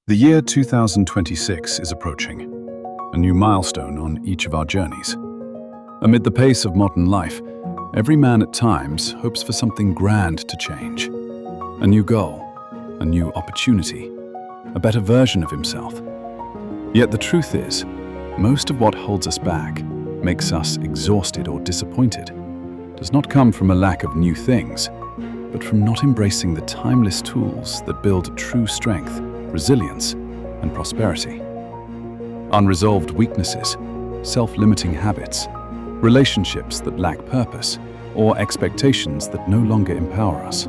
The year 2026 is approaching, a new milestone on each of our journeys. Amid the pace of modern life, every man at times hopes for something grand to change. A new goal, a new opportunity, a better version of himself. Yet the truth is, most of what holds us back, makes us exhausted or disappointed, does not come from a lack of new things, but from not embracing the timeless tools that build true strength, resilience, and prosperity. Unresolved weaknesses, self-limiting habits, relationships that lack purpose, or expectations that no longer empower us.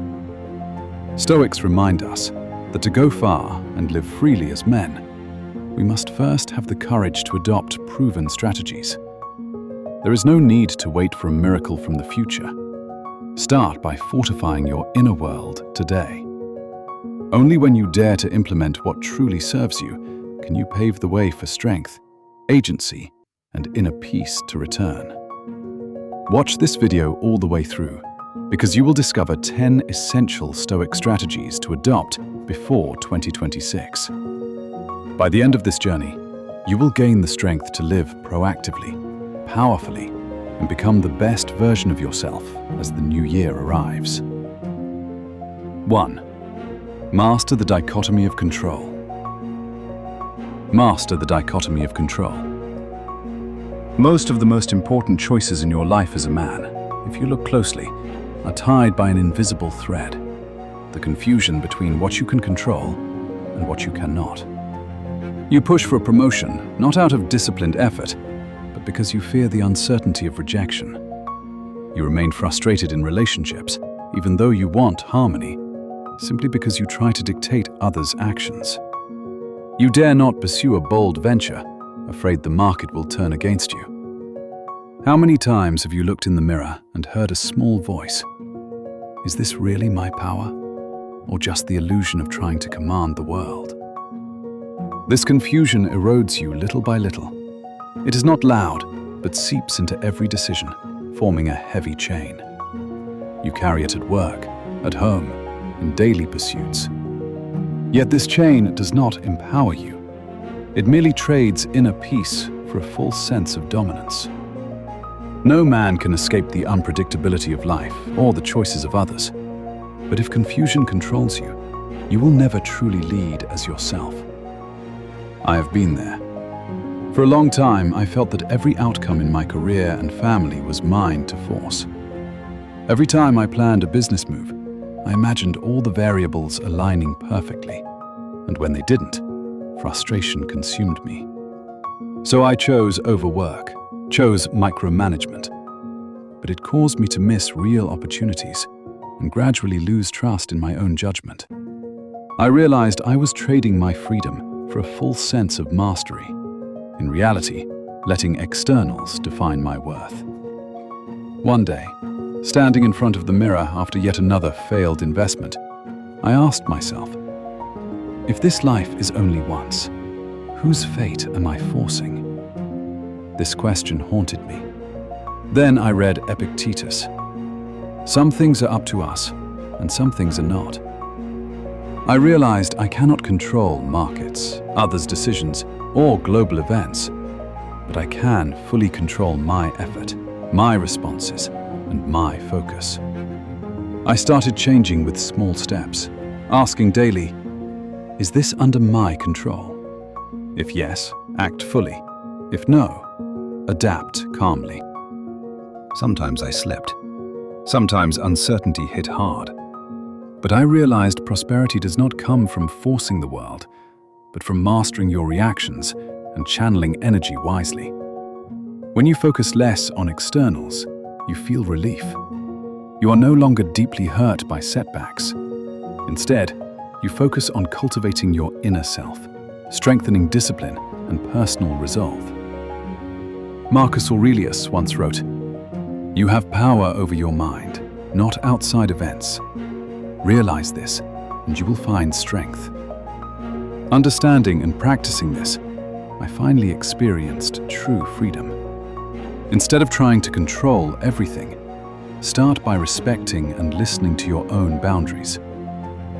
Stoics remind us that to go far and live freely as men, we must first have the courage to adopt proven strategies. There is no need to wait for a miracle from the future. Start by fortifying your inner world today. Only when you dare to implement what truly serves you can you pave the way for strength, agency, and inner peace to return. Watch this video all the way through, because you will discover 10 essential Stoic strategies to adopt before 2026. By the end of this journey, you will gain the strength to live proactively, powerfully, and become the best version of yourself as the new year arrives. 1. Master the dichotomy of control. Master the dichotomy of control. Most of the most important choices in your life as a man, if you look closely, are tied by an invisible thread: the confusion between what you can control and what you cannot. You push for a promotion, not out of disciplined effort, but because you fear the uncertainty of rejection. You remain frustrated in relationships, even though you want harmony, simply because you try to dictate others' actions. You dare not pursue a bold venture, afraid the market will turn against you. How many times have you looked in the mirror and heard a small voice? Is this really my power, or just the illusion of trying to command the world? This confusion erodes you little by little. It is not loud, but seeps into every decision, forming a heavy chain. You carry it at work, at home, in daily pursuits. Yet this chain does not empower you. It merely trades inner peace for a false sense of dominance. No man can escape the unpredictability of life or the choices of others. But if confusion controls you, you will never truly lead as yourself. I have been there. For a long time, I felt that every outcome in my career and family was mine to force. Every time I planned a business move, I imagined all the variables aligning perfectly, and when they didn't, frustration consumed me. So I chose overwork, chose micromanagement, but it caused me to miss real opportunities and gradually lose trust in my own judgment. I realized I was trading my freedom for a false sense of mastery, in reality, letting externals define my worth. One day, standing in front of the mirror after yet another failed investment, I asked myself, if this life is only once, whose fate am I forcing? This question haunted me. Then I read Epictetus. Some things are up to us, and some things are not. I realized I cannot control markets, others' decisions, or global events, but I can fully control my effort, my responses, and my focus. I started changing with small steps, asking daily, is this under my control? If yes, act fully. If no, adapt calmly. Sometimes I slipped. Sometimes uncertainty hit hard. But I realized prosperity does not come from forcing the world, but from mastering your reactions and channeling energy wisely. When you focus less on externals, you feel relief. You are no longer deeply hurt by setbacks. Instead, you focus on cultivating your inner self, strengthening discipline and personal resolve. Marcus Aurelius once wrote, "You have power over your mind, not outside events. Realize this, and you will find strength." Understanding and practicing this, I finally experienced true freedom. Instead of trying to control everything, start by respecting and listening to your own boundaries.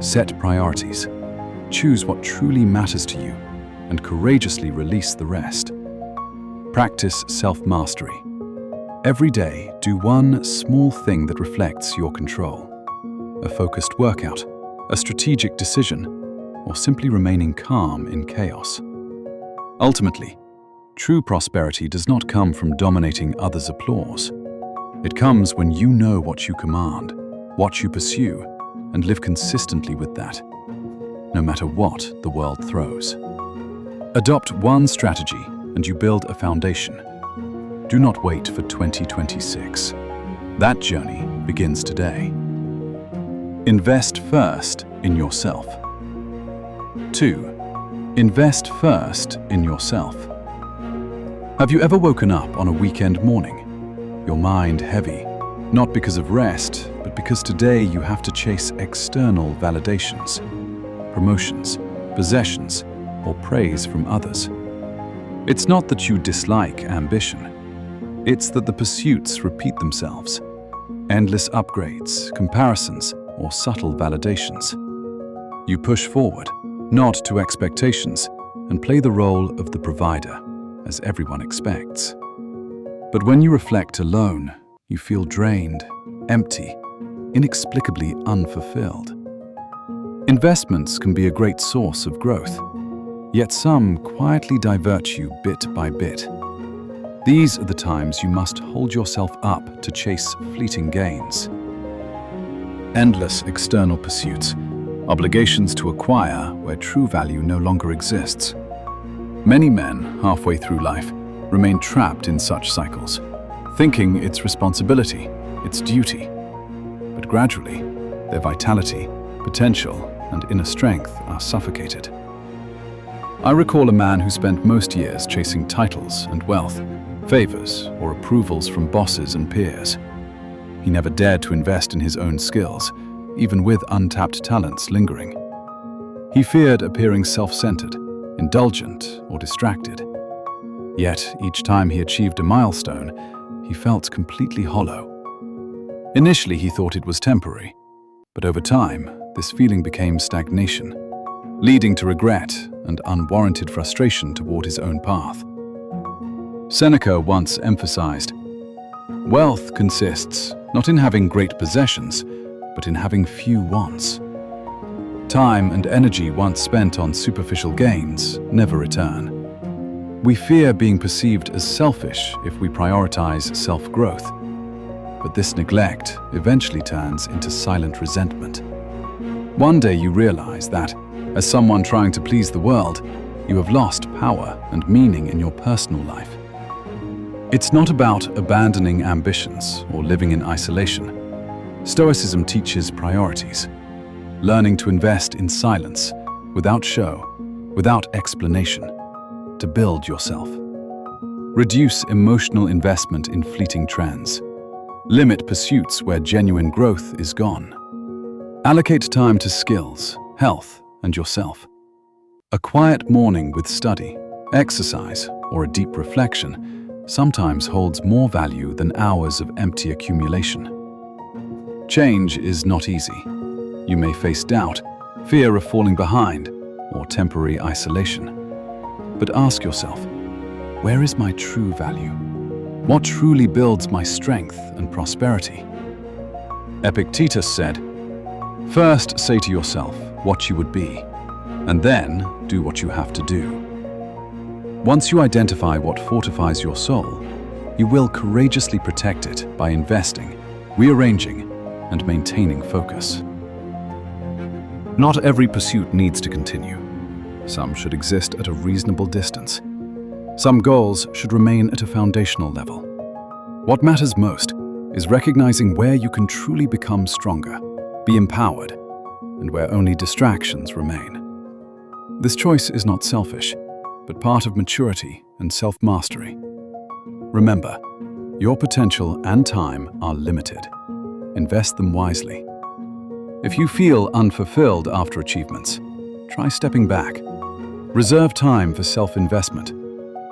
Set priorities. Choose what truly matters to you and courageously release the rest. Practice self-mastery. Every day, do one small thing that reflects your control. A focused workout, a strategic decision, or simply remaining calm in chaos. Ultimately, true prosperity does not come from dominating others' applause. It comes when you know what you command, what you pursue, and live consistently with that, no matter what the world throws. Adopt one strategy and you build a foundation. Do not wait for 2026. That journey begins today. Invest first in yourself. 2. Invest first in yourself. Have you ever woken up on a weekend morning, your mind heavy, not because of rest, but because today you have to chase external validations, promotions, possessions, or praise from others? It's not that you dislike ambition. It's that the pursuits repeat themselves. Endless upgrades, comparisons, or subtle validations. You push forward, nod to expectations, and play the role of the provider, as everyone expects. But when you reflect alone, you feel drained, empty, inexplicably unfulfilled. Investments can be a great source of growth, yet some quietly divert you bit by bit. These are the times you must hold yourself up to chase fleeting gains. Endless external pursuits, obligations to acquire where true value no longer exists. Many men, halfway through life, remain trapped in such cycles, thinking it's responsibility, it's duty. But gradually, their vitality, potential, and inner strength are suffocated. I recall a man who spent most years chasing titles and wealth, favors, or approvals from bosses and peers. He never dared to invest in his own skills, even with untapped talents lingering. He feared appearing self-centered, indulgent, or distracted. Yet, each time he achieved a milestone, he felt completely hollow. Initially, he thought it was temporary, but over time, this feeling became stagnation, leading to regret and unwarranted frustration toward his own path. Seneca once emphasized, "Wealth consists not in having great possessions, but in having few wants." Time and energy once spent on superficial gains never return. We fear being perceived as selfish if we prioritize self-growth, but this neglect eventually turns into silent resentment. One day you realize that, as someone trying to please the world, you have lost power and meaning in your personal life. It's not about abandoning ambitions or living in isolation. Stoicism teaches priorities, learning to invest in silence, without show, without explanation, to build yourself. Reduce emotional investment in fleeting trends. Limit pursuits where genuine growth is gone. Allocate time to skills, health, and yourself. A quiet morning with study, exercise, or a deep reflection sometimes holds more value than hours of empty accumulation. Change is not easy. You may face doubt, fear of falling behind, or temporary isolation. But ask yourself, where is my true value? What truly builds my strength and prosperity? Epictetus said, "First say to yourself what you would be, and then do what you have to do." Once you identify what fortifies your soul, you will courageously protect it by investing, rearranging, and maintaining focus. Not every pursuit needs to continue. Some should exist at a reasonable distance. Some goals should remain at a foundational level. What matters most is recognizing where you can truly become stronger, be empowered, and where only distractions remain. This choice is not selfish, but part of maturity and self-mastery. Remember, your potential and time are limited. Invest them wisely. If you feel unfulfilled after achievements, try stepping back. Reserve time for self-investment.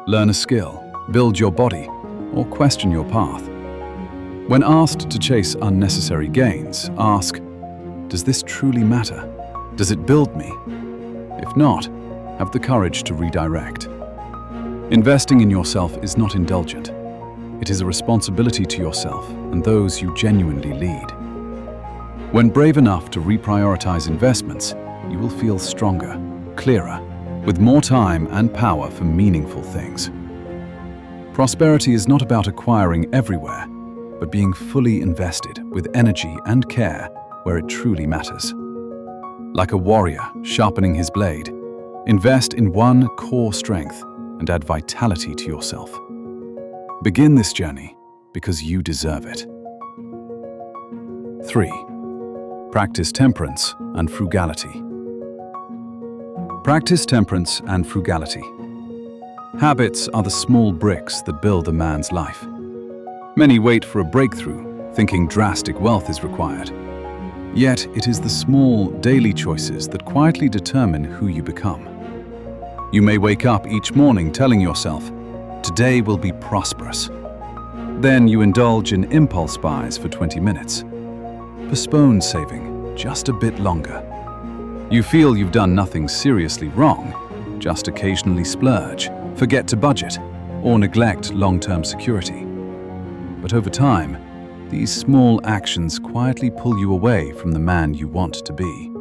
Learn a skill, build your body, or question your path. When asked to chase unnecessary gains, ask, does this truly matter? Does it build me? If not, have the courage to redirect. Investing in yourself is not indulgent. It is a responsibility to yourself and those you genuinely lead. When brave enough to reprioritize investments, you will feel stronger, clearer, with more time and power for meaningful things. Prosperity is not about acquiring everywhere, but being fully invested with energy and care where it truly matters. Like a warrior sharpening his blade, invest in one core strength and add vitality to yourself. Begin this journey because you deserve it. 3. Practice temperance and frugality. Practice temperance and frugality. Habits are the small bricks that build a man's life. Many wait for a breakthrough, thinking drastic wealth is required. Yet it is the small, daily choices that quietly determine who you become. You may wake up each morning telling yourself, "Today will be prosperous." Then you indulge in impulse buys for 20 minutes. Postpone saving just a bit longer. You feel you've done nothing seriously wrong, just occasionally splurge, forget to budget, or neglect long-term security. But over time, these small actions quietly pull you away from the man you want to be.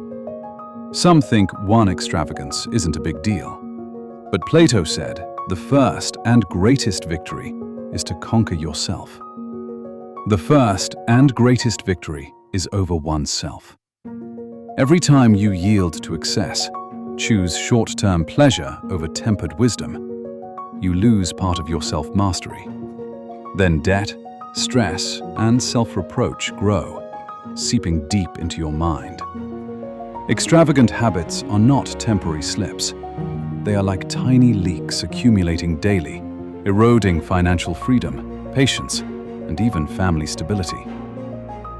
Some think one extravagance isn't a big deal. But Plato said, the first and greatest victory is to conquer yourself. The first and greatest victory is over oneself. Every time you yield to excess, choose short-term pleasure over tempered wisdom, you lose part of your self-mastery. Then debt, stress, and self-reproach grow, seeping deep into your mind. Extravagant habits are not temporary slips. They are like tiny leaks accumulating daily, eroding financial freedom, patience, and even family stability.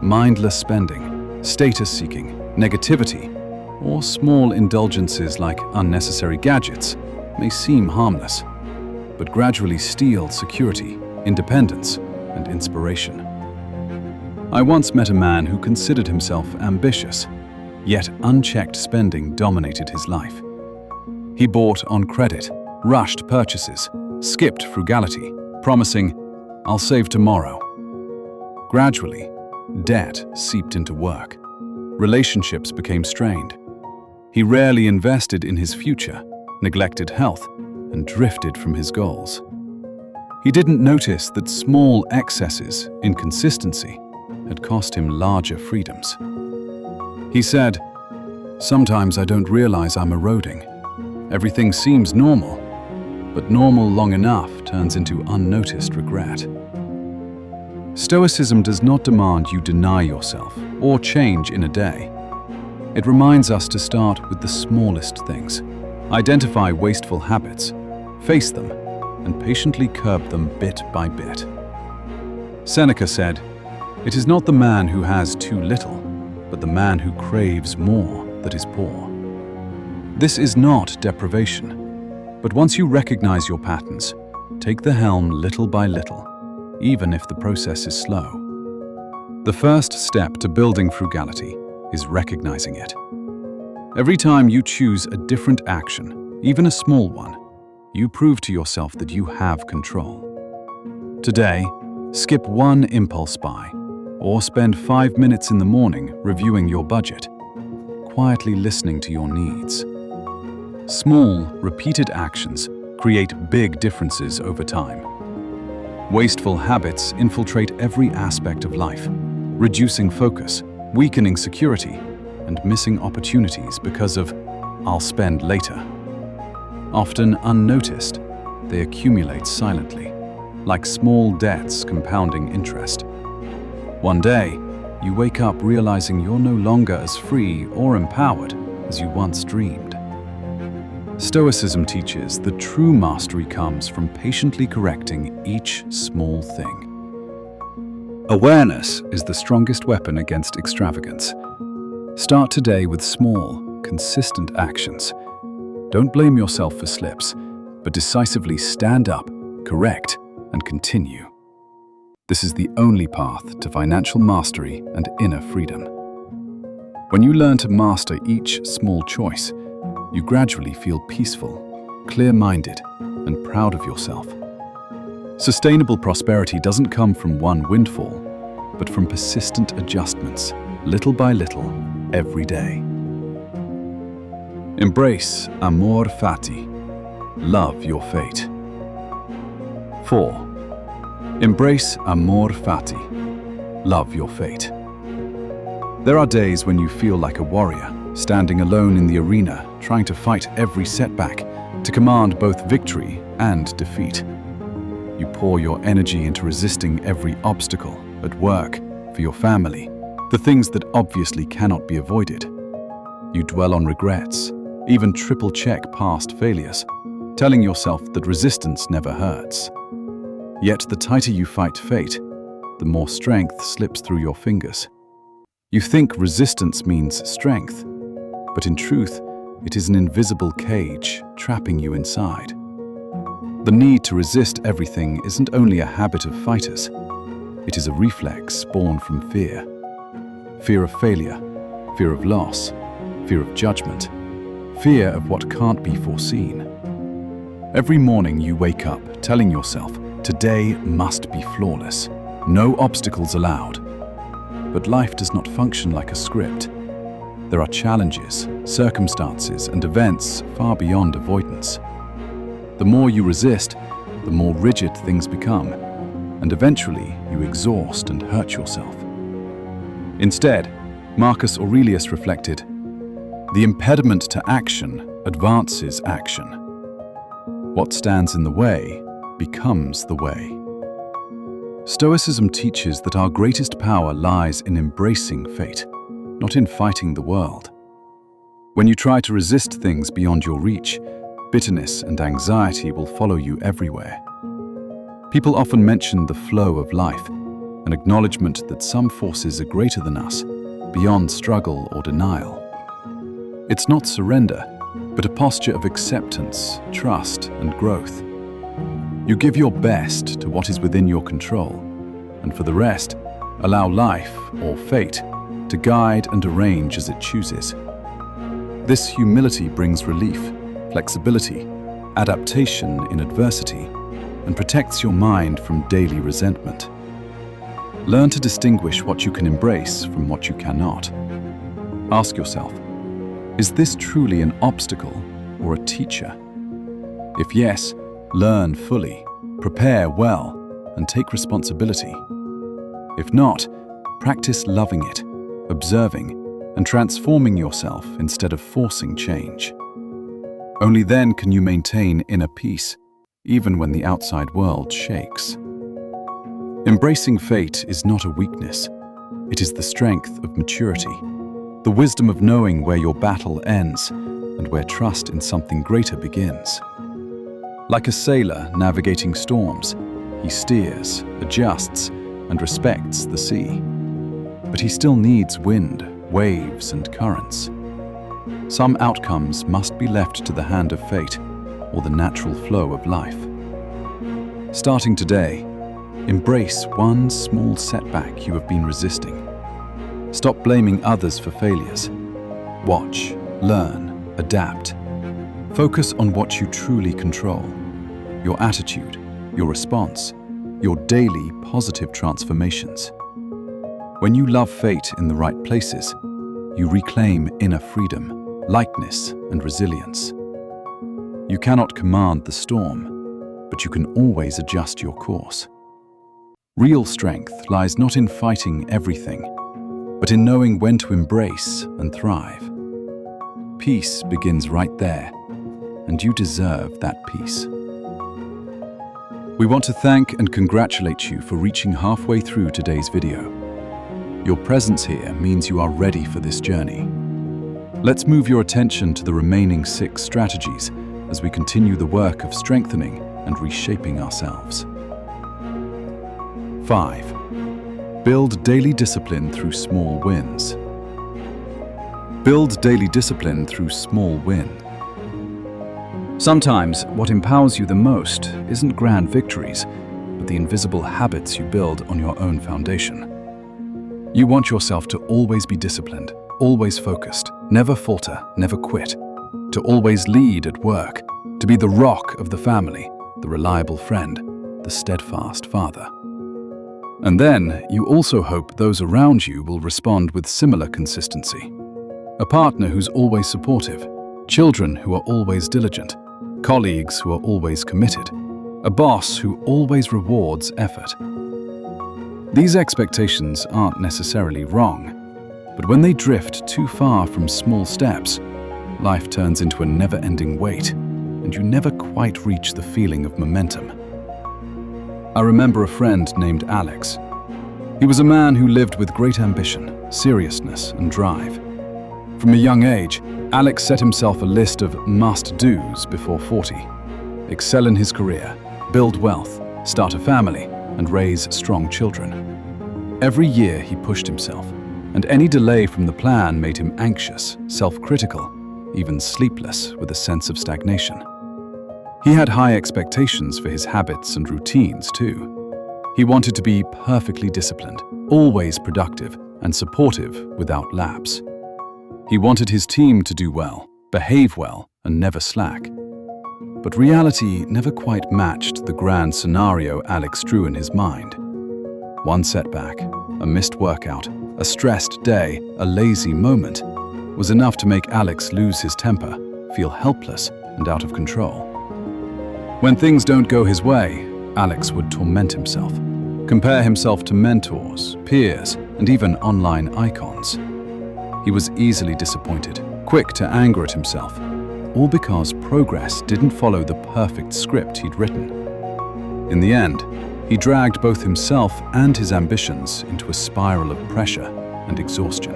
Mindless spending, status-seeking, negativity, or small indulgences like unnecessary gadgets may seem harmless, but gradually steal security, independence, and inspiration. I once met a man who considered himself ambitious, yet unchecked spending dominated his life. He bought on credit, rushed purchases, skipped frugality, promising, "I'll save tomorrow." Gradually, debt seeped into work. Relationships became strained. He rarely invested in his future, neglected health, and drifted from his goals. He didn't notice that small excesses, inconsistency, had cost him larger freedoms. He said, "Sometimes I don't realize I'm eroding. Everything seems normal, but normal long enough turns into unnoticed regret." Stoicism does not demand you deny yourself or change in a day. It reminds us to start with the smallest things, identify wasteful habits, face them, and patiently curb them bit by bit. Seneca said, "It is not the man who has too little, but the man who craves more that is poor." This is not deprivation, but once you recognize your patterns, take the helm little by little, even if the process is slow. The first step to building frugality is recognizing it. Every time you choose a different action, even a small one, you prove to yourself that you have control. Today, skip one impulse buy, or spend 5 minutes in the morning reviewing your budget, quietly listening to your needs. Small, repeated actions create big differences over time. Wasteful habits infiltrate every aspect of life, reducing focus, weakening security, and missing opportunities because of "I'll spend later." Often unnoticed, they accumulate silently, like small debts compounding interest. One day, you wake up realizing you're no longer as free or empowered as you once dreamed. Stoicism teaches that true mastery comes from patiently correcting each small thing. Awareness is the strongest weapon against extravagance. Start today with small, consistent actions. Don't blame yourself for slips, but decisively stand up, correct, and continue. This is the only path to financial mastery and inner freedom. When you learn to master each small choice, you gradually feel peaceful, clear-minded, and proud of yourself. Sustainable prosperity doesn't come from one windfall, but from persistent adjustments, little by little, every day. Embrace amor fati. Love your fate. 4. Embrace amor fati. Love your fate. There are days when you feel like a warrior, standing alone in the arena, trying to fight every setback, to command both victory and defeat. You pour your energy into resisting every obstacle, at work, for your family, the things that obviously cannot be avoided. You dwell on regrets, even triple-check past failures, telling yourself that resistance never hurts. Yet the tighter you fight fate, the more strength slips through your fingers. You think resistance means strength, but in truth, it is an invisible cage trapping you inside. The need to resist everything isn't only a habit of fighters. It is a reflex born from fear. Fear of failure, fear of loss, fear of judgment, fear of what can't be foreseen. Every morning you wake up telling yourself, today must be flawless, no obstacles allowed. But life does not function like a script. There are challenges, circumstances, and events far beyond avoidance. The more you resist, the more rigid things become, and eventually you exhaust and hurt yourself. Instead, Marcus Aurelius reflected, "The impediment to action advances action. What stands in the way becomes the way." Stoicism teaches that our greatest power lies in embracing fate, not in fighting the world. When you try to resist things beyond your reach, bitterness and anxiety will follow you everywhere. People often mention the flow of life, an acknowledgement that some forces are greater than us, beyond struggle or denial. It's not surrender, but a posture of acceptance, trust, and growth. You give your best to what is within your control, and for the rest, allow life, or fate, to guide and arrange as it chooses. This humility brings relief, flexibility, adaptation in adversity, and protects your mind from daily resentment. Learn to distinguish what you can embrace from what you cannot. Ask yourself, is this truly an obstacle or a teacher? If yes, learn fully, prepare well, and take responsibility. If not, practice loving it, observing, and transforming yourself instead of forcing change. Only then can you maintain inner peace, even when the outside world shakes. Embracing fate is not a weakness. It is the strength of maturity, the wisdom of knowing where your battle ends and where trust in something greater begins. Like a sailor navigating storms, he steers, adjusts, and respects the sea. But he still needs wind, waves, and currents. Some outcomes must be left to the hand of fate or the natural flow of life. Starting today, embrace one small setback you have been resisting. Stop blaming others for failures. Watch, learn, adapt. Focus on what you truly control: your attitude, your response, your daily positive transformations. When you love fate in the right places, you reclaim inner freedom, lightness, and resilience. You cannot command the storm, but you can always adjust your course. Real strength lies not in fighting everything, but in knowing when to embrace and thrive. Peace begins right there, and you deserve that peace. We want to thank and congratulate you for reaching halfway through today's video. Your presence here means you are ready for this journey. Let's move your attention to the remaining 6 strategies as we continue the work of strengthening and reshaping ourselves. 5. Build daily discipline through small wins. Build daily discipline through small wins. Sometimes, what empowers you the most isn't grand victories, but the invisible habits you build on your own foundation. You want yourself to always be disciplined, always focused, never falter, never quit, to always lead at work, to be the rock of the family, the reliable friend, the steadfast father. And then you also hope those around you will respond with similar consistency. A partner who's always supportive, children who are always diligent, colleagues who are always committed, a boss who always rewards effort. These expectations aren't necessarily wrong, but when they drift too far from small steps, life turns into a never-ending wait, and you never quite reach the feeling of momentum. I remember a friend named Alex. He was a man who lived with great ambition, seriousness, and drive. From a young age, Alex set himself a list of must-dos before 40. Excel in his career, build wealth, start a family, and raise strong children. Every year he pushed himself, and any delay from the plan made him anxious, self-critical, even sleepless with a sense of stagnation. He had high expectations for his habits and routines too. He wanted to be perfectly disciplined, always productive, and supportive without lapse. He wanted his team to do well, behave well, and never slack. But reality never quite matched the grand scenario Alex drew in his mind. One setback, a missed workout, a stressed day, a lazy moment, was enough to make Alex lose his temper, feel helpless and out of control. When things don't go his way, Alex would torment himself, compare himself to mentors, peers, and even online icons. He was easily disappointed, quick to anger at himself, all because progress didn't follow the perfect script he'd written. In the end, he dragged both himself and his ambitions into a spiral of pressure and exhaustion.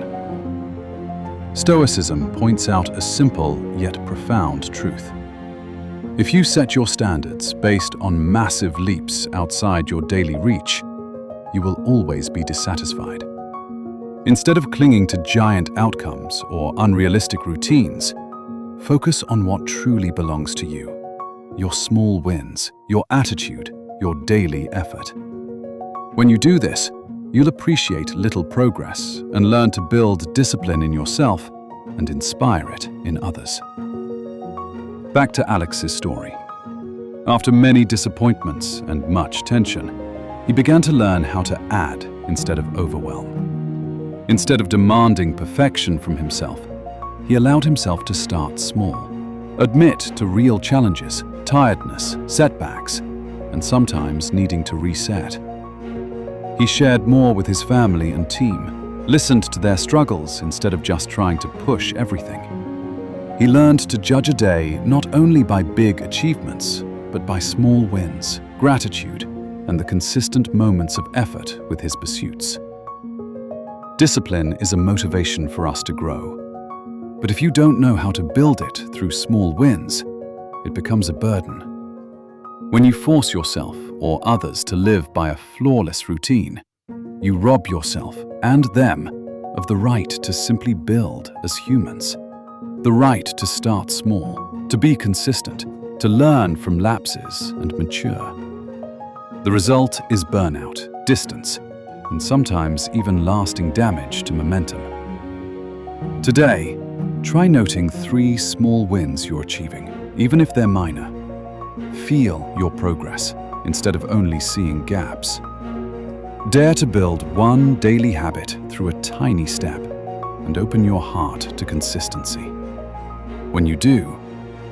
Stoicism points out a simple yet profound truth. If you set your standards based on massive leaps outside your daily reach, you will always be dissatisfied. Instead of clinging to giant outcomes or unrealistic routines, focus on what truly belongs to you, your small wins, your attitude, your daily effort. When you do this, you'll appreciate little progress and learn to build discipline in yourself and inspire it in others. Back to Alex's story. After many disappointments and much tension, he began to learn how to add instead of overwhelm. Instead of demanding perfection from himself, he allowed himself to start small, admit to real challenges, tiredness, setbacks, and sometimes needing to reset. He shared more with his family and team, listened to their struggles instead of just trying to push everything. He learned to judge a day not only by big achievements, but by small wins, gratitude, and the consistent moments of effort with his pursuits. Discipline is a motivation for us to grow. But if you don't know how to build it through small wins, it becomes a burden. When you force yourself or others to live by a flawless routine, you rob yourself and them of the right to simply build as humans. The right to start small, to be consistent, to learn from lapses and mature. The result is burnout, distance, and sometimes even lasting damage to momentum. Today, try noting 3 small wins you're achieving, even if they're minor. Feel your progress instead of only seeing gaps. Dare to build one daily habit through a tiny step and open your heart to consistency. When you do,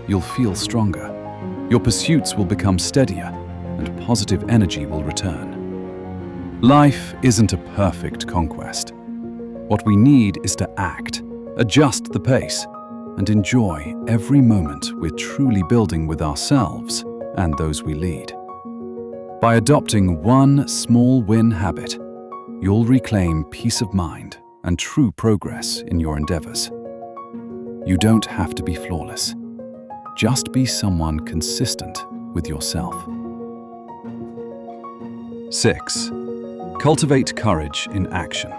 you'll feel stronger. Your pursuits will become steadier and positive energy will return. Life isn't a perfect conquest. What we need is to act, adjust the pace, and enjoy every moment we're truly building with ourselves and those we lead. By adopting one small win habit, you'll reclaim peace of mind and true progress in your endeavors. You don't have to be flawless. Just be someone consistent with yourself. 6. Cultivate courage in action.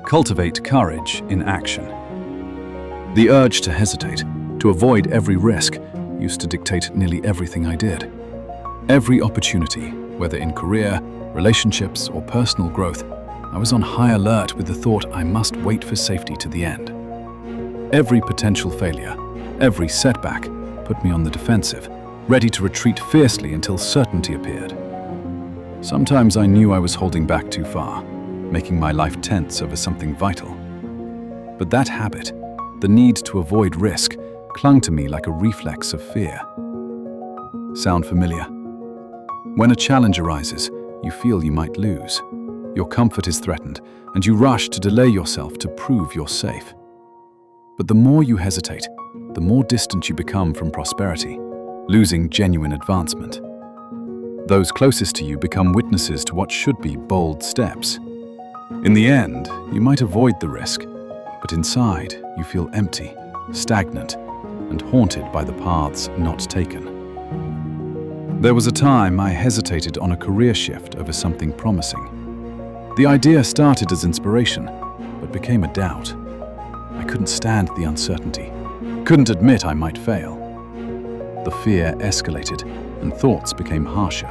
Cultivate courage in action. The urge to hesitate, to avoid every risk, used to dictate nearly everything I did. Every opportunity, whether in career, relationships, or personal growth, I was on high alert with the thought I must wait for safety to the end. Every potential failure, every setback, put me on the defensive, ready to retreat fiercely until certainty appeared. Sometimes I knew I was holding back too far, making my life tense over something vital. But that habit, the need to avoid risk, clung to me like a reflex of fear. Sound familiar? When a challenge arises, you feel you might lose. Your comfort is threatened, and you rush to delay yourself to prove you're safe. But the more you hesitate, the more distant you become from prosperity, losing genuine advancement. Those closest to you become witnesses to what should be bold steps. In the end, you might avoid the risk, but inside you feel empty, stagnant, and haunted by the paths not taken. There was a time I hesitated on a career shift over something promising. The idea started as inspiration, but became a doubt. I couldn't stand the uncertainty, couldn't admit I might fail. The fear escalated, and thoughts became harsher.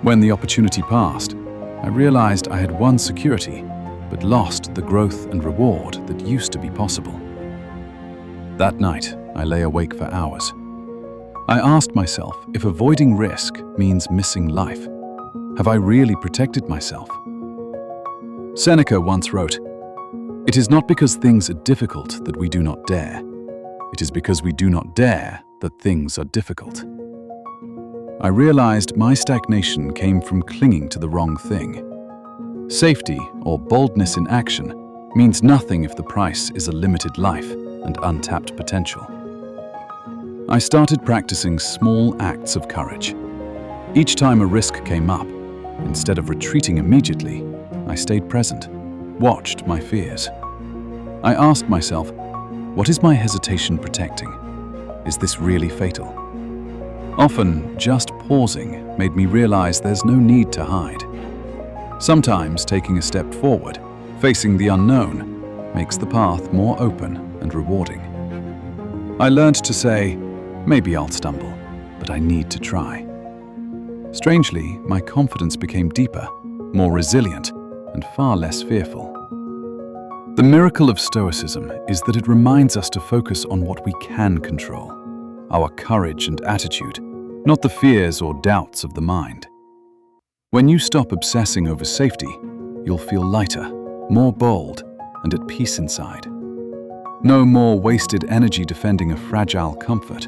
When the opportunity passed, I realized I had won security, but lost the growth and reward that used to be possible. That night, I lay awake for hours. I asked myself if avoiding risk means missing life. Have I really protected myself? Seneca once wrote, "It is not because things are difficult that we do not dare. It is because we do not dare that things are difficult." I realized my stagnation came from clinging to the wrong thing. Safety, or boldness in action, means nothing if the price is a limited life and untapped potential. I started practicing small acts of courage. Each time a risk came up, instead of retreating immediately, I stayed present, watched my fears. I asked myself, what is my hesitation protecting? Is this really fatal? Often, just pausing made me realize there's no need to hide. Sometimes taking a step forward, facing the unknown, makes the path more open and rewarding. I learned to say, maybe I'll stumble, but I need to try. Strangely, my confidence became deeper, more resilient, and far less fearful. The miracle of Stoicism is that it reminds us to focus on what we can control, our courage and attitude, not the fears or doubts of the mind. When you stop obsessing over safety, you'll feel lighter, more bold, and at peace inside. No more wasted energy defending a fragile comfort.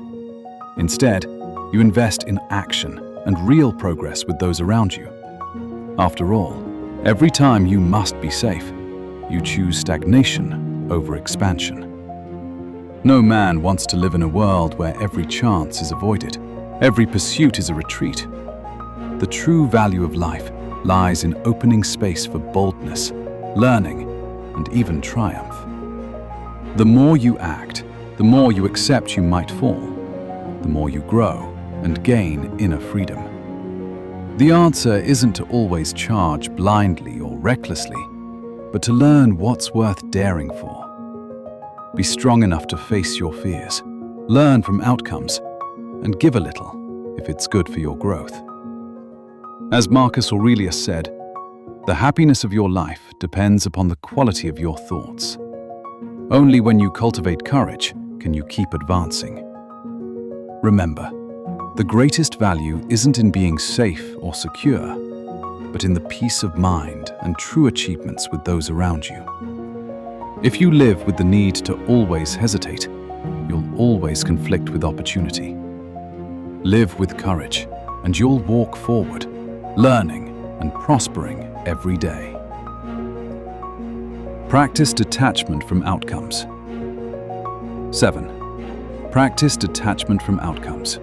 Instead, you invest in action and real progress with those around you. After all, every time you must be safe, you choose stagnation over expansion. No man wants to live in a world where every chance is avoided, every pursuit is a retreat. The true value of life lies in opening space for boldness, learning, and even triumph. The more you act, the more you accept you might fall, the more you grow and gain inner freedom. The answer isn't to always charge blindly or recklessly, but to learn what's worth daring for. Be strong enough to face your fears, learn from outcomes, and give a little if it's good for your growth. As Marcus Aurelius said, the happiness of your life depends upon the quality of your thoughts. Only when you cultivate courage can you keep advancing. Remember, the greatest value isn't in being safe or secure, but in the peace of mind and true achievements with those around you. If you live with the need to always hesitate, you'll always conflict with opportunity. Live with courage, and you'll walk forward, learning and prospering every day. Practice detachment from outcomes. 7. Practice detachment from outcomes.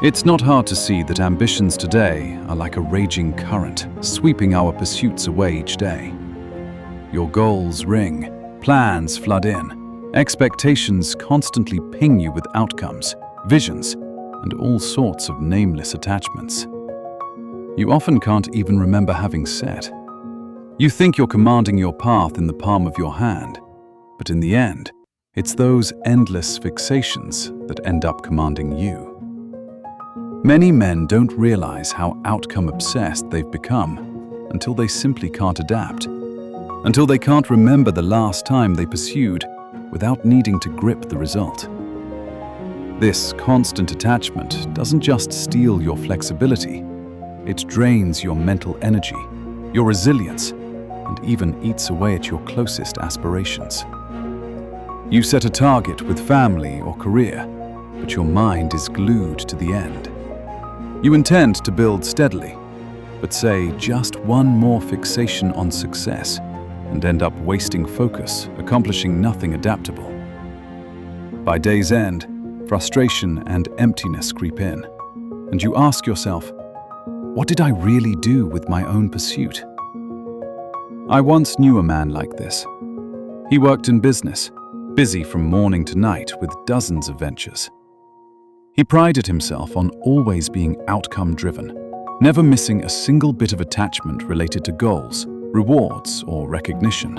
It's not hard to see that ambitions today are like a raging current, sweeping our pursuits away each day. Your goals ring, plans flood in, expectations constantly ping you with outcomes, visions, and all sorts of nameless attachments. You often can't even remember having set. You think you're commanding your path in the palm of your hand, but in the end, it's those endless fixations that end up commanding you. Many men don't realize how outcome-obsessed they've become until they simply can't adapt, until they can't remember the last time they pursued without needing to grip the result. This constant attachment doesn't just steal your flexibility, it drains your mental energy, your resilience, and even eats away at your closest aspirations. You set a target with family or career, but your mind is glued to the end. You intend to build steadily, but say just one more fixation on success and end up wasting focus, accomplishing nothing adaptable. By day's end, frustration and emptiness creep in, and you ask yourself, what did I really do with my own pursuit? I once knew a man like this. He worked in business, busy from morning to night with dozens of ventures. He prided himself on always being outcome-driven, never missing a single bit of attachment related to goals, rewards, or recognition.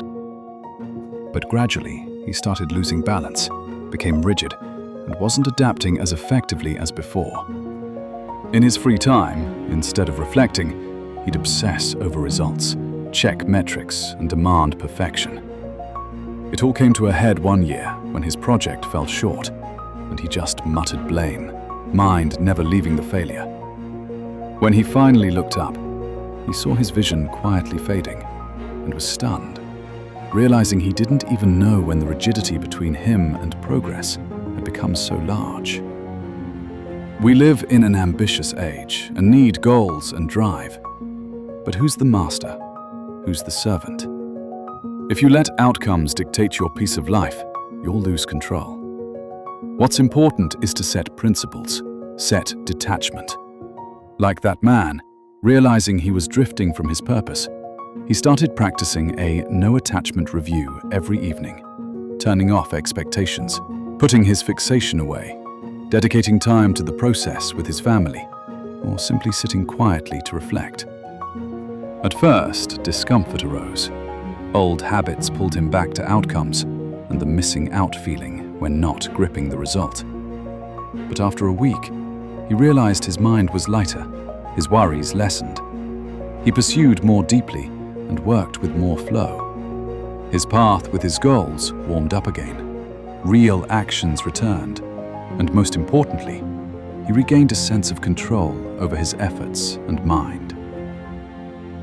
But gradually, he started losing balance, became rigid, and wasn't adapting as effectively as before. In his free time, instead of reflecting, he'd obsess over results, check metrics, and demand perfection. It all came to a head one year when his project fell short, and he just muttered blame, mind never leaving the failure. When he finally looked up, he saw his vision quietly fading and was stunned, realizing he didn't even know when the rigidity between him and progress had become so large. We live in an ambitious age and need goals and drive. But who's the master? Who's the servant? If you let outcomes dictate your piece of life, you'll lose control. What's important is to set principles, set detachment. Like that man, realizing he was drifting from his purpose, he started practicing a no-attachment review every evening, turning off expectations, putting his fixation away, dedicating time to the process with his family, or simply sitting quietly to reflect. At first, discomfort arose. Old habits pulled him back to outcomes and the missing out feeling when not gripping the result. But after a week, he realized his mind was lighter, his worries lessened. He pursued more deeply and worked with more flow. His path with his goals warmed up again. Real actions returned, and most importantly, he regained a sense of control over his efforts and mind.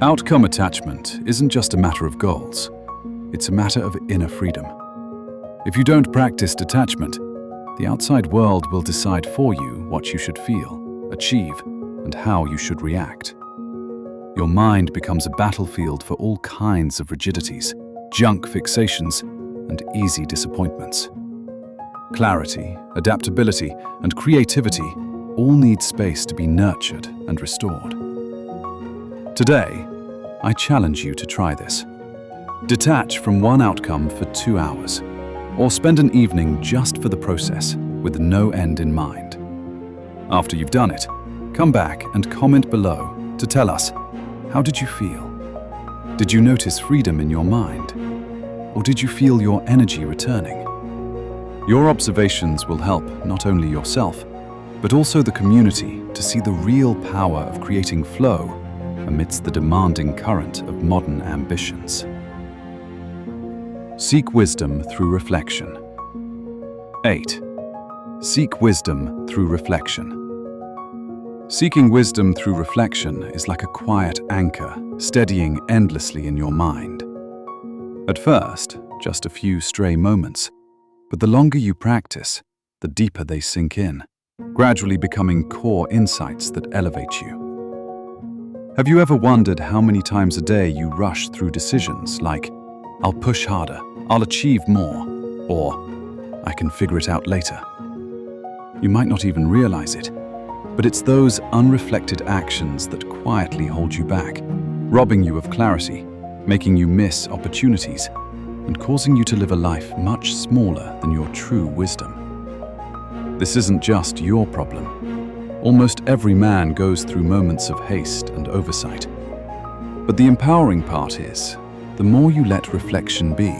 Outcome attachment isn't just a matter of goals, it's a matter of inner freedom. If you don't practice detachment, the outside world will decide for you what you should feel, achieve, and how you should react. Your mind becomes a battlefield for all kinds of rigidities, junk fixations, and easy disappointments. Clarity, adaptability, and creativity all need space to be nurtured and restored. Today, I challenge you to try this. Detach from one outcome for 2 hours, or spend an evening just for the process with no end in mind. After you've done it, come back and comment below to tell us, how did you feel? Did you notice freedom in your mind? Or did you feel your energy returning? Your observations will help not only yourself, but also the community to see the real power of creating flow amidst the demanding current of modern ambitions. Seek wisdom through reflection. 8. Seek wisdom through reflection. Seeking wisdom through reflection is like a quiet anchor, steadying endlessly in your mind. At first, just a few stray moments, but the longer you practice, the deeper they sink in, gradually becoming core insights that elevate you. Have you ever wondered how many times a day you rush through decisions like, I'll push harder, I'll achieve more, or I can figure it out later? You might not even realize it, but it's those unreflected actions that quietly hold you back, robbing you of clarity, making you miss opportunities, and causing you to live a life much smaller than your true wisdom. This isn't just your problem. Almost every man goes through moments of haste and oversight. But the empowering part is, the more you let reflection be,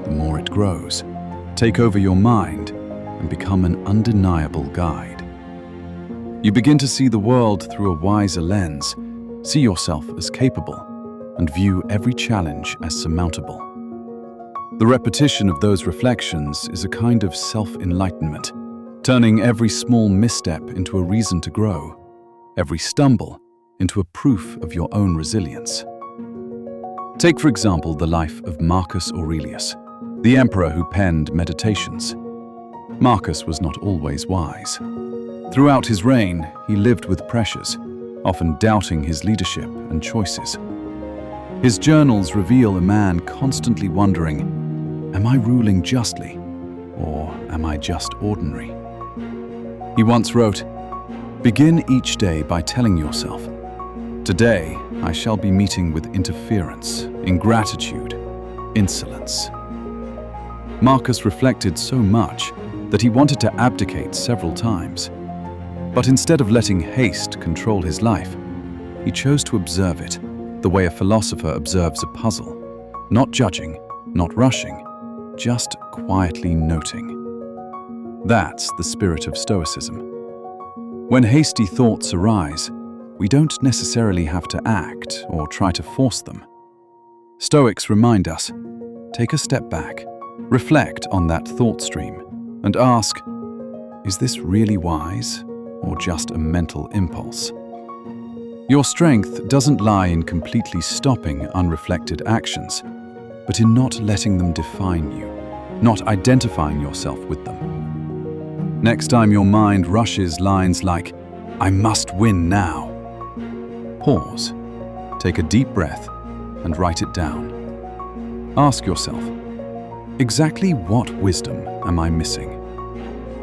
the more it grows. Take over your mind and become an undeniable guide. You begin to see the world through a wiser lens, see yourself as capable, and view every challenge as surmountable. The repetition of those reflections is a kind of self-enlightenment, turning every small misstep into a reason to grow, every stumble into a proof of your own resilience. Take, for example, the life of Marcus Aurelius, the emperor who penned Meditations. Marcus was not always wise. Throughout his reign, he lived with pressures, often doubting his leadership and choices. His journals reveal a man constantly wondering, am I ruling justly, or am I just ordinary? He once wrote, "Begin each day by telling yourself, today I shall be meeting with interference, ingratitude, insolence." Marcus reflected so much that he wanted to abdicate several times. But instead of letting haste control his life, he chose to observe it the way a philosopher observes a puzzle, not judging, not rushing, just quietly noting. That's the spirit of Stoicism. When hasty thoughts arise, we don't necessarily have to act or try to force them. Stoics remind us, take a step back, reflect on that thought stream, and ask, is this really wise or just a mental impulse? Your strength doesn't lie in completely stopping unreflected actions, but in not letting them define you, not identifying yourself with them. Next time your mind rushes lines like, "I must win now," pause, take a deep breath, and write it down. Ask yourself, exactly what wisdom am I missing?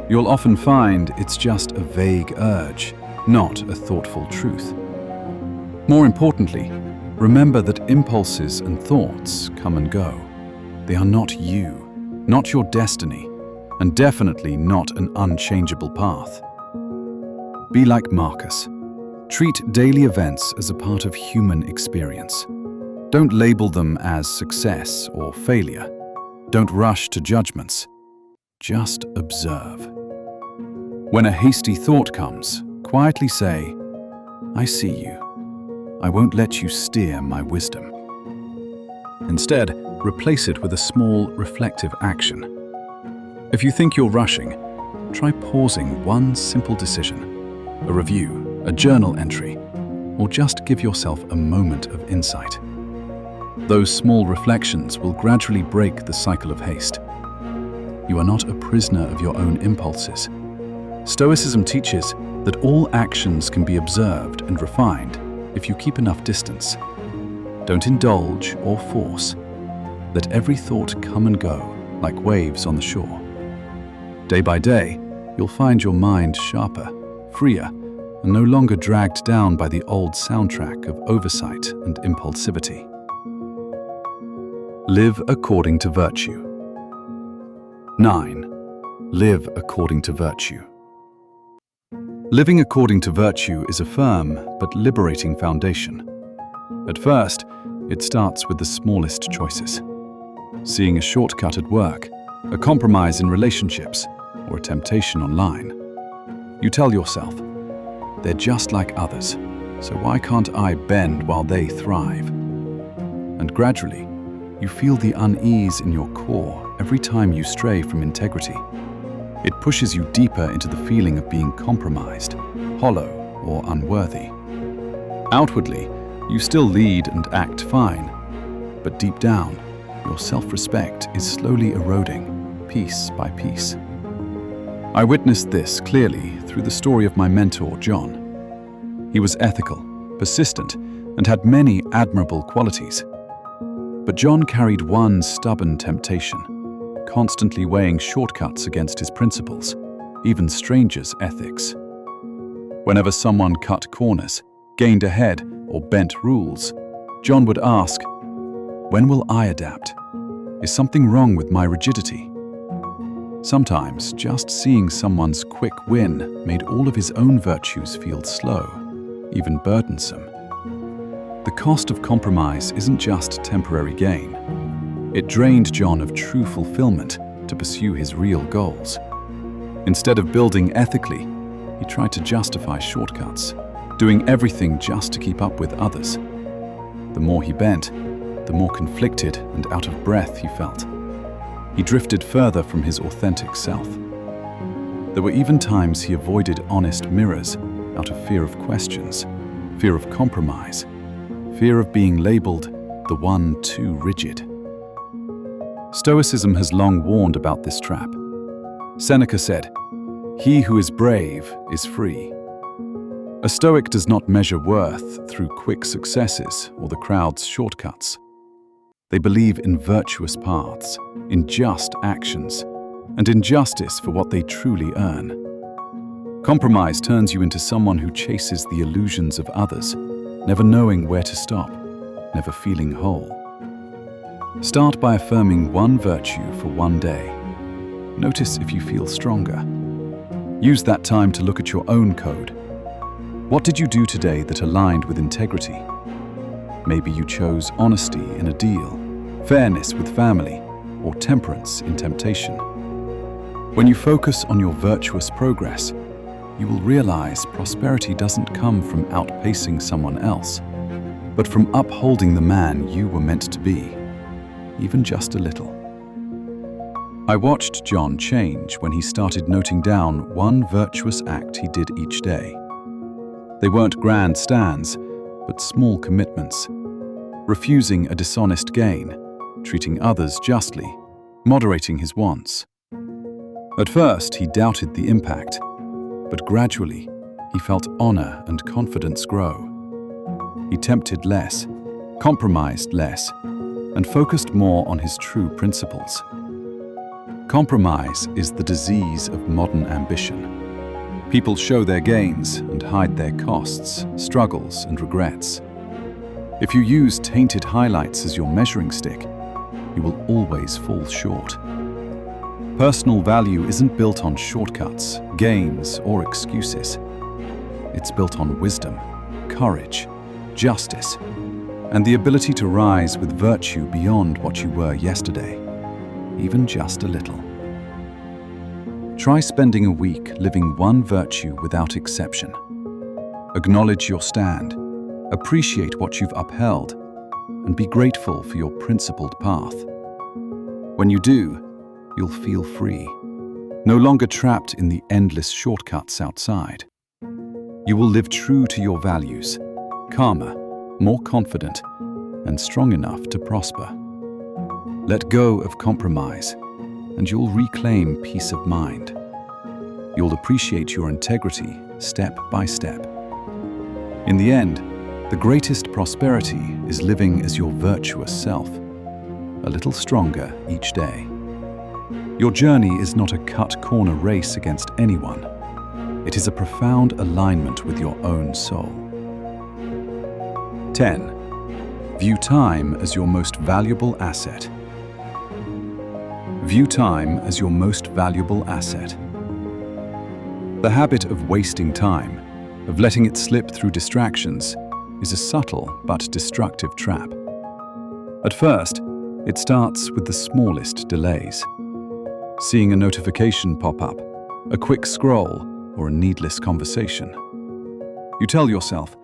You'll often find it's just a vague urge, not a thoughtful truth. More importantly, remember that impulses and thoughts come and go. They are not you, not your destiny, and definitely not an unchangeable path. Be like Marcus. Treat daily events as a part of human experience. Don't label them as success or failure. Don't rush to judgments. Just observe. When a hasty thought comes, quietly say, "I see you. I won't let you steer my wisdom." Instead, replace it with a small, reflective action. If you think you're rushing, try pausing one simple decision, a review, a journal entry, or just give yourself a moment of insight. Those small reflections will gradually break the cycle of haste. You are not a prisoner of your own impulses. Stoicism teaches that all actions can be observed and refined if you keep enough distance. Don't indulge or force. Let every thought come and go like waves on the shore. Day by day, you'll find your mind sharper, freer, and no longer dragged down by the old soundtrack of oversight and impulsivity. Live according to virtue. 9. Live according to virtue. Living according to virtue is a firm but liberating foundation. At first, it starts with the smallest choices. Seeing a shortcut at work, a compromise in relationships, or a temptation online. You tell yourself, they're just like others, so why can't I bend while they thrive? And gradually, you feel the unease in your core every time you stray from integrity. It pushes you deeper into the feeling of being compromised, hollow, or unworthy. Outwardly, you still lead and act fine, but deep down, your self-respect is slowly eroding, piece by piece. I witnessed this clearly through the story of my mentor, John. He was ethical, persistent, and had many admirable qualities. But John carried one stubborn temptation, constantly weighing shortcuts against his principles, even strangers' ethics. Whenever someone cut corners, gained ahead, or bent rules, John would ask, "When will I adapt? Is something wrong with my rigidity?" Sometimes, just seeing someone's quick win made all of his own virtues feel slow, even burdensome. The cost of compromise isn't just temporary gain. It drained John of true fulfillment to pursue his real goals. Instead of building ethically, he tried to justify shortcuts, doing everything just to keep up with others. The more he bent, the more conflicted and out of breath he felt. He drifted further from his authentic self. There were even times he avoided honest mirrors out of fear of questions, fear of compromise, fear of being labeled the one too rigid. Stoicism has long warned about this trap. Seneca said, "He who is brave is free." A Stoic does not measure worth through quick successes or the crowd's shortcuts. They believe in virtuous paths, in just actions, and in justice for what they truly earn. Compromise turns you into someone who chases the illusions of others, never knowing where to stop, never feeling whole. Start by affirming one virtue for one day. Notice if you feel stronger. Use that time to look at your own code. What did you do today that aligned with integrity? Maybe you chose honesty in a deal, fairness with family, or temperance in temptation. When you focus on your virtuous progress, you will realize prosperity doesn't come from outpacing someone else, but from upholding the man you were meant to be, even just a little. I watched John change when he started noting down one virtuous act he did each day. They weren't grand stands, but small commitments. Refusing a dishonest gain, treating others justly, moderating his wants. At first, he doubted the impact, but gradually, he felt honor and confidence grow. He tempted less, compromised less, and focused more on his true principles. Compromise is the disease of modern ambition. People show their gains and hide their costs, struggles, and regrets. If you use tainted highlights as your measuring stick, you will always fall short. Personal value isn't built on shortcuts, gains, or excuses. It's built on wisdom, courage, justice, and the ability to rise with virtue beyond what you were yesterday, even just a little. Try spending a week living one virtue without exception. Acknowledge your stand, appreciate what you've upheld, and be grateful for your principled path. When you do, you'll feel free, no longer trapped in the endless shortcuts outside. You will live true to your values, calmer, more confident, and strong enough to prosper. Let go of compromise, and you'll reclaim peace of mind. You'll appreciate your integrity step by step. In the end, the greatest prosperity is living as your virtuous self, a little stronger each day. Your journey is not a cut-corner race against anyone. It is a profound alignment with your own soul. 10. View time as your most valuable asset. View time as your most valuable asset. The habit of wasting time, of letting it slip through distractions, is a subtle but destructive trap. At first, it starts with the smallest delays. Seeing a notification pop up, a quick scroll, or a needless conversation. You tell yourself,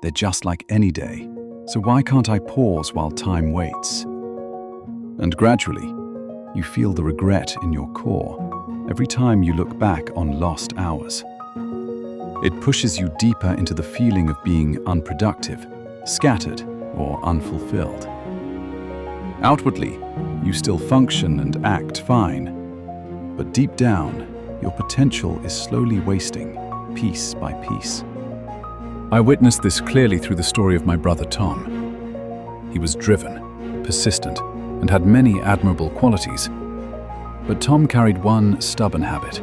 they're just like any day, so why can't I pause while time waits? And gradually, you feel the regret in your core every time you look back on lost hours. It pushes you deeper into the feeling of being unproductive, scattered, or unfulfilled. Outwardly, you still function and act fine, but deep down, your potential is slowly wasting, piece by piece. I witnessed this clearly through the story of my brother Tom. He was driven, persistent, and had many admirable qualities. But Tom carried one stubborn habit,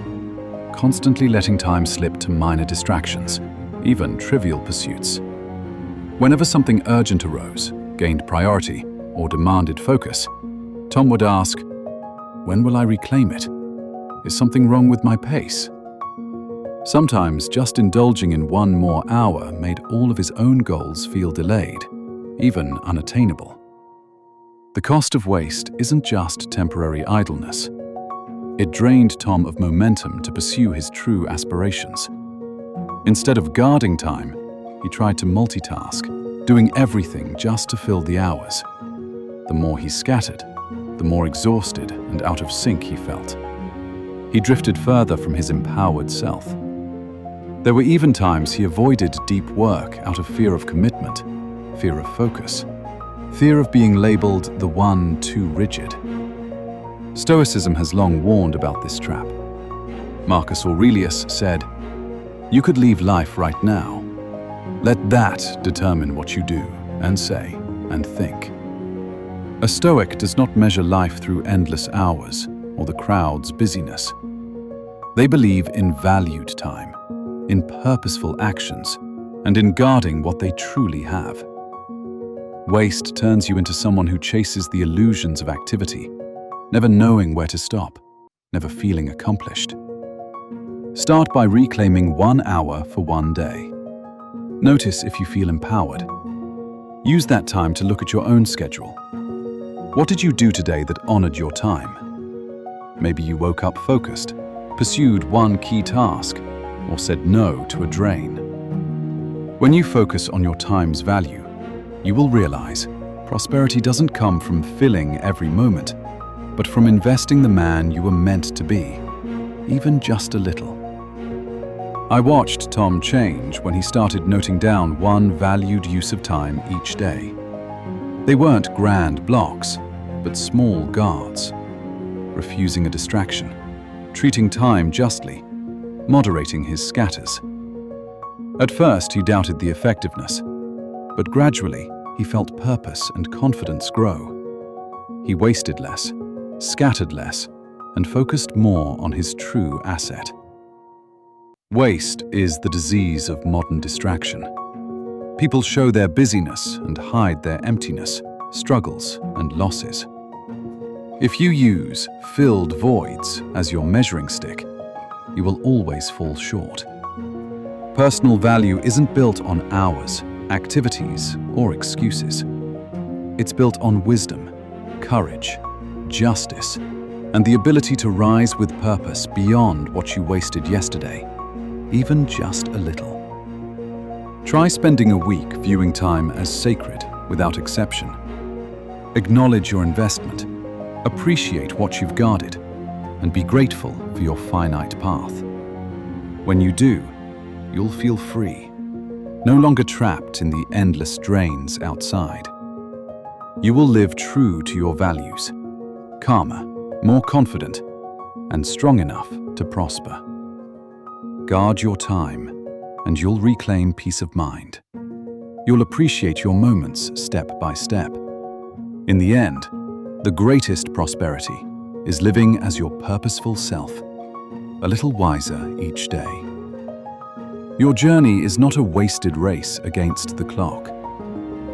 constantly letting time slip to minor distractions, even trivial pursuits. Whenever something urgent arose, gained priority, or demanded focus, Tom would ask, "When will I reclaim it? Is something wrong with my pace?" Sometimes just indulging in one more hour made all of his own goals feel delayed, even unattainable. The cost of waste isn't just temporary idleness. It drained Tom of momentum to pursue his true aspirations. Instead of guarding time, he tried to multitask, doing everything just to fill the hours. The more he scattered, the more exhausted and out of sync he felt. He drifted further from his empowered self. There were even times he avoided deep work out of fear of commitment, fear of focus, fear of being labeled the one too rigid. Stoicism has long warned about this trap. Marcus Aurelius said, "You could leave life right now. Let that determine what you do and say and think." A Stoic does not measure life through endless hours or the crowd's busyness. They believe in valued time, in purposeful actions, and in guarding what they truly have. Waste turns you into someone who chases the illusions of activity, never knowing where to stop, never feeling accomplished. Start by reclaiming 1 hour for one day. Notice if you feel empowered. Use that time to look at your own schedule. What did you do today that honored your time? Maybe you woke up focused, pursued one key task, or said no to a drain. When you focus on your time's value, you will realize prosperity doesn't come from filling every moment, but from investing the man you were meant to be, even just a little. I watched Tom change when he started noting down one valued use of time each day. They weren't grand blocks, but small guards. Refusing a distraction, treating time justly, moderating his scatters. At first, he doubted the effectiveness, but gradually, he felt purpose and confidence grow. He wasted less, scattered less, and focused more on his true asset. Waste is the disease of modern distraction. People show their busyness and hide their emptiness, struggles, and losses. If you use filled voids as your measuring stick, you will always fall short. Personal value isn't built on hours, activities, or excuses. It's built on wisdom, courage, justice, and the ability to rise with purpose beyond what you wasted yesterday, even just a little. Try spending a week viewing time as sacred without exception. Acknowledge your investment, appreciate what you've guarded, and be grateful for your finite path. When you do, you'll feel free, no longer trapped in the endless drains outside. You will live true to your values, calmer, more confident, and strong enough to prosper. Guard your time, and you'll reclaim peace of mind. You'll appreciate your moments step by step. In the end, the greatest prosperity is living as your purposeful self, a little wiser each day. Your journey is not a wasted race against the clock.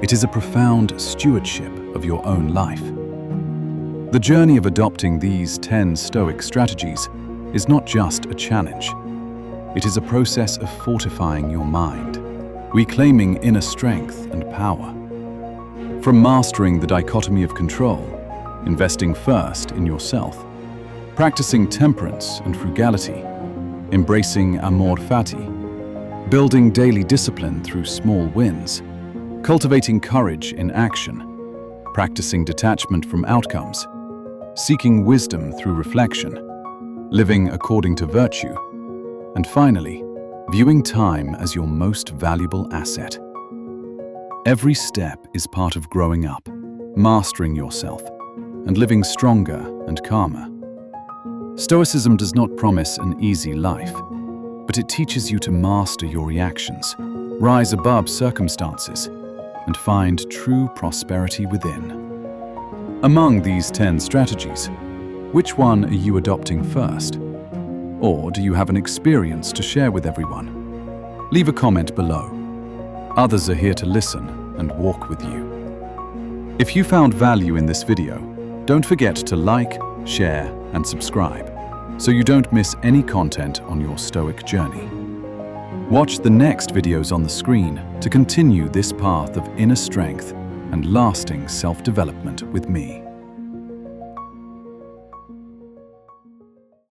It is a profound stewardship of your own life. The journey of adopting these 10 Stoic strategies is not just a challenge. It is a process of fortifying your mind, reclaiming inner strength and power. From mastering the dichotomy of control, investing first in yourself, practicing temperance and frugality, embracing amor fati, building daily discipline through small wins, cultivating courage in action, practicing detachment from outcomes, seeking wisdom through reflection, living according to virtue, and finally, viewing time as your most valuable asset. Every step is part of growing up, mastering yourself, and living stronger and calmer. Stoicism does not promise an easy life, but it teaches you to master your reactions, rise above circumstances, and find true prosperity within. Among these 10 strategies, which one are you adopting first? Or do you have an experience to share with everyone? Leave a comment below. Others are here to listen and walk with you. If you found value in this video, don't forget to like, share, and subscribe, so you don't miss any content on your Stoic journey. Watch the next videos on the screen to continue this path of inner strength and lasting self-development with me.